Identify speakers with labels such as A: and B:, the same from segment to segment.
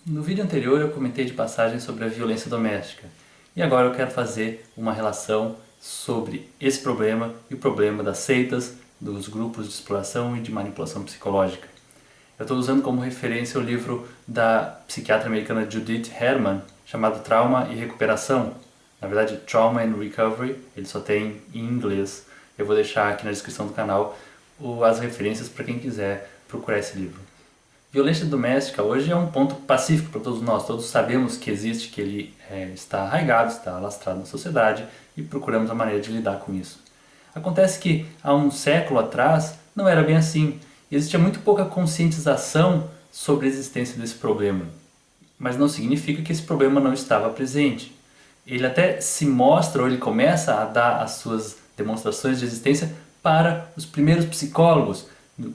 A: No vídeo anterior eu comentei de passagem sobre a violência doméstica e agora eu quero fazer uma relação sobre esse problema e o problema das seitas, dos grupos de exploração e de manipulação psicológica. Eu estou usando como referência o livro da psiquiatra americana Judith Herman, chamado Trauma e Recuperação. Na verdade, Trauma and Recovery, ele só tem em inglês. Eu vou deixar aqui na descrição do canal as referências para quem quiser procurar esse livro. Violência doméstica hoje é um ponto pacífico para todos nós. Todos sabemos que existe, que ele está arraigado, está alastrado na sociedade e procuramos a maneira de lidar com isso. Acontece que há um século atrás não era bem assim. Existia muito pouca conscientização sobre a existência desse problema. Mas não significa que esse problema não estava presente. Ele até se mostra, ou ele começa a dar as suas demonstrações de existência para os primeiros psicólogos.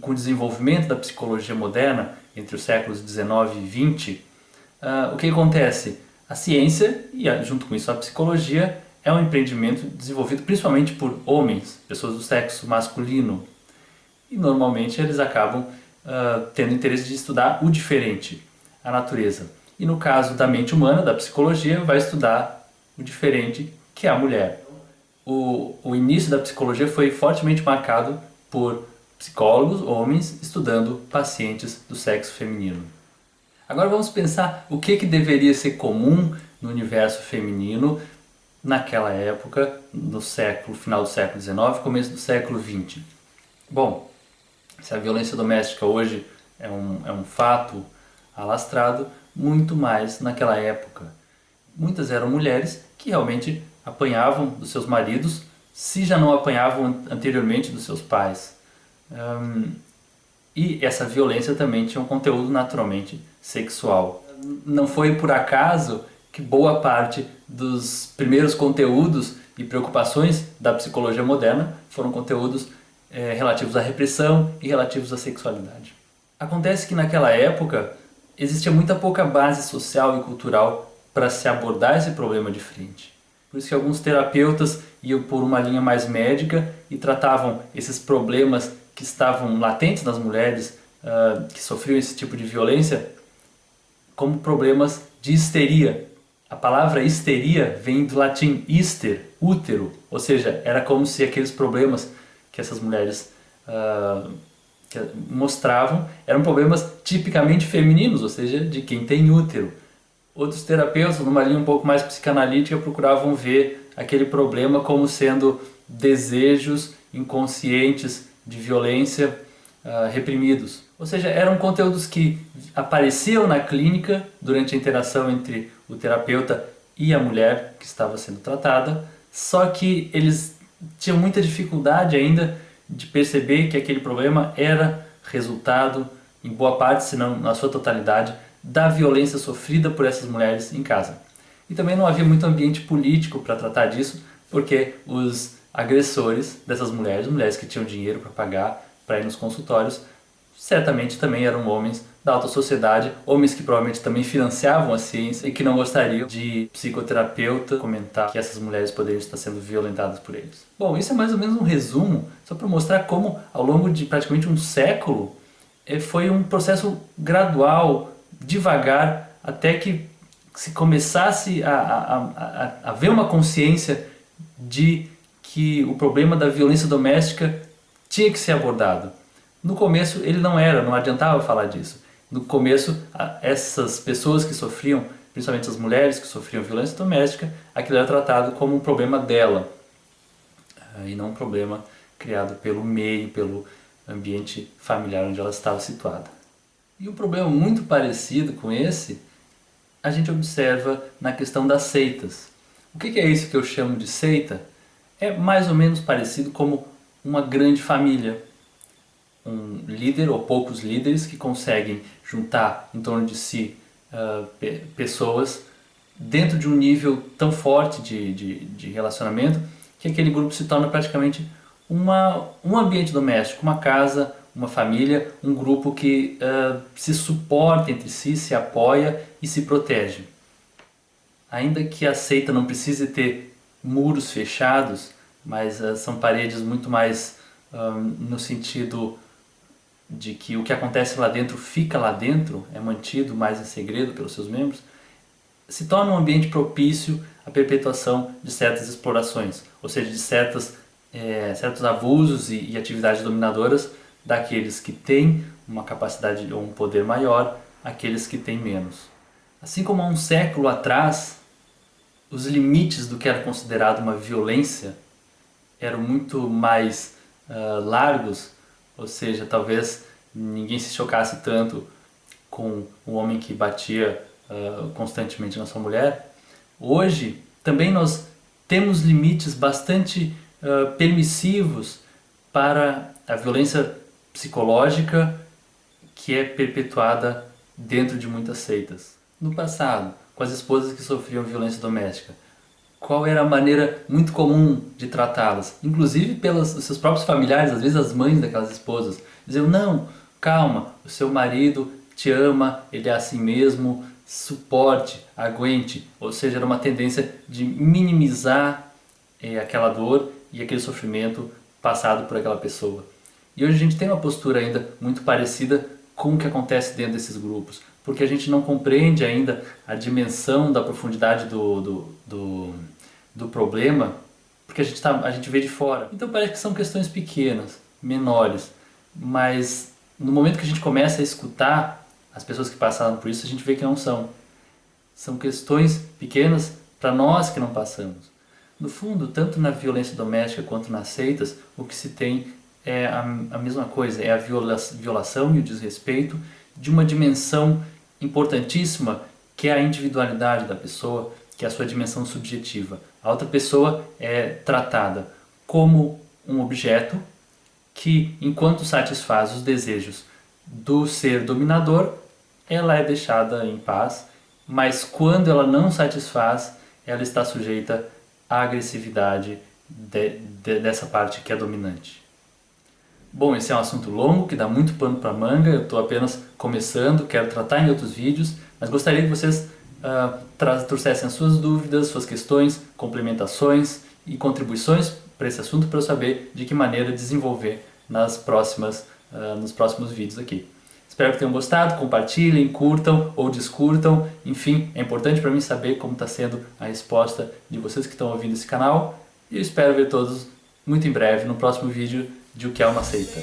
A: Com o desenvolvimento da psicologia moderna, entre os séculos XIX e XX, o que acontece? A ciência, e junto com isso a psicologia, é um empreendimento desenvolvido principalmente por homens, pessoas do sexo masculino. E normalmente eles acabam tendo interesse de estudar o diferente, a natureza. E no caso da mente humana, da psicologia, vai estudar o diferente, que é a mulher. O início da psicologia foi fortemente marcado por psicólogos, homens, estudando pacientes do sexo feminino. Agora vamos pensar o que deveria ser comum no universo feminino naquela época, no final do século XIX, começo do século XX. Bom, se a violência doméstica hoje é um fato alastrado, muito mais naquela época. Muitas eram mulheres que realmente apanhavam dos seus maridos, se já não apanhavam anteriormente dos seus pais. E essa violência também tinha um conteúdo naturalmente sexual. Não foi por acaso que boa parte dos primeiros conteúdos e preocupações da psicologia moderna foram conteúdos relativos à repressão e relativos à sexualidade. Acontece que naquela época existia muita pouca base social e cultural para se abordar esse problema de frente. Por isso que alguns terapeutas iam por uma linha mais médica e tratavam esses problemas que estavam latentes nas mulheres que sofriam esse tipo de violência como problemas de histeria. A palavra histeria vem do latim hister, útero, ou seja, era como se aqueles problemas que essas mulheres mostravam eram problemas tipicamente femininos, ou seja, de quem tem útero. Outros terapeutas, numa linha um pouco mais psicanalítica, procuravam ver aquele problema como sendo desejos inconscientes de violência reprimidos. Ou seja, eram conteúdos que apareciam na clínica durante a interação entre o terapeuta e a mulher que estava sendo tratada, só que eles tinham muita dificuldade ainda de perceber que aquele problema era resultado, em boa parte, se não na sua totalidade, da violência sofrida por essas mulheres em casa. E também não havia muito ambiente político para tratar disso, porque os agressores dessas mulheres que tinham dinheiro para pagar para ir nos consultórios, certamente também eram homens da alta sociedade, homens que provavelmente também financiavam a ciência e que não gostariam de psicoterapeuta comentar que essas mulheres poderiam estar sendo violentadas por eles. Bom, isso é mais ou menos um resumo, só para mostrar como ao longo de praticamente um século foi um processo gradual, devagar, até que se começasse a ver uma consciência de que o problema da violência doméstica tinha que ser abordado. No começo ele não adiantava falar disso. No começo, essas pessoas que sofriam, principalmente as mulheres que sofriam violência doméstica, aquilo era tratado como um problema dela, e não um problema criado pelo meio, pelo ambiente familiar onde ela estava situada. E um problema muito parecido com esse, a gente observa na questão das seitas. O que é isso que eu chamo de seita? É mais ou menos parecido como uma grande família. Um líder ou poucos líderes que conseguem juntar em torno de si pessoas dentro de um nível tão forte de relacionamento que aquele grupo se torna praticamente um ambiente doméstico, uma casa, uma família, um grupo que se suporta entre si, se apoia e se protege. Ainda que a seita não precise ter muros fechados, mas são paredes muito mais no sentido de que o que acontece lá dentro fica lá dentro, é mantido mais em segredo pelos seus membros, se torna um ambiente propício à perpetuação de certas explorações, ou seja, de certos abusos e atividades dominadoras daqueles que têm uma capacidade ou um poder maior, aqueles que têm menos. Assim como há um século atrás, os limites do que era considerado uma violência eram muito mais largos, ou seja, talvez ninguém se chocasse tanto com um homem que batia constantemente na sua mulher. Hoje, também nós temos limites bastante permissivos para a violência psicológica que é perpetuada dentro de muitas seitas. No passado, com as esposas que sofriam violência doméstica, qual era a maneira muito comum de tratá-las? Inclusive pelos seus próprios familiares, às vezes as mães daquelas esposas, diziam: não, calma, o seu marido te ama, ele é assim mesmo, suporte, aguente. Ou seja, era uma tendência de minimizar aquela dor e aquele sofrimento passado por aquela pessoa. E hoje a gente tem uma postura ainda muito parecida com o que acontece dentro desses grupos, porque a gente não compreende ainda a dimensão da profundidade do problema, porque a gente vê de fora. Então parece que são questões pequenas, menores, mas no momento que a gente começa a escutar as pessoas que passaram por isso, a gente vê que não são. São questões pequenas para nós que não passamos. No fundo, tanto na violência doméstica quanto nas seitas, o que se tem é a mesma coisa, é a violação e o desrespeito de uma dimensão importantíssima, que é a individualidade da pessoa, que é a sua dimensão subjetiva. A outra pessoa é tratada como um objeto que, enquanto satisfaz os desejos do ser dominador, ela é deixada em paz, mas quando ela não satisfaz, ela está sujeita à agressividade dessa parte que é dominante. Bom, esse é um assunto longo, que dá muito pano para manga, eu estou apenas começando, quero tratar em outros vídeos, mas gostaria que vocês trouxessem as suas dúvidas, suas questões, complementações e contribuições para esse assunto, para eu saber de que maneira desenvolver nos próximos vídeos aqui. Espero que tenham gostado, compartilhem, curtam ou descurtam, enfim, é importante para mim saber como está sendo a resposta de vocês que estão ouvindo esse canal, e eu espero ver todos muito em breve no próximo vídeo de O que é uma seita.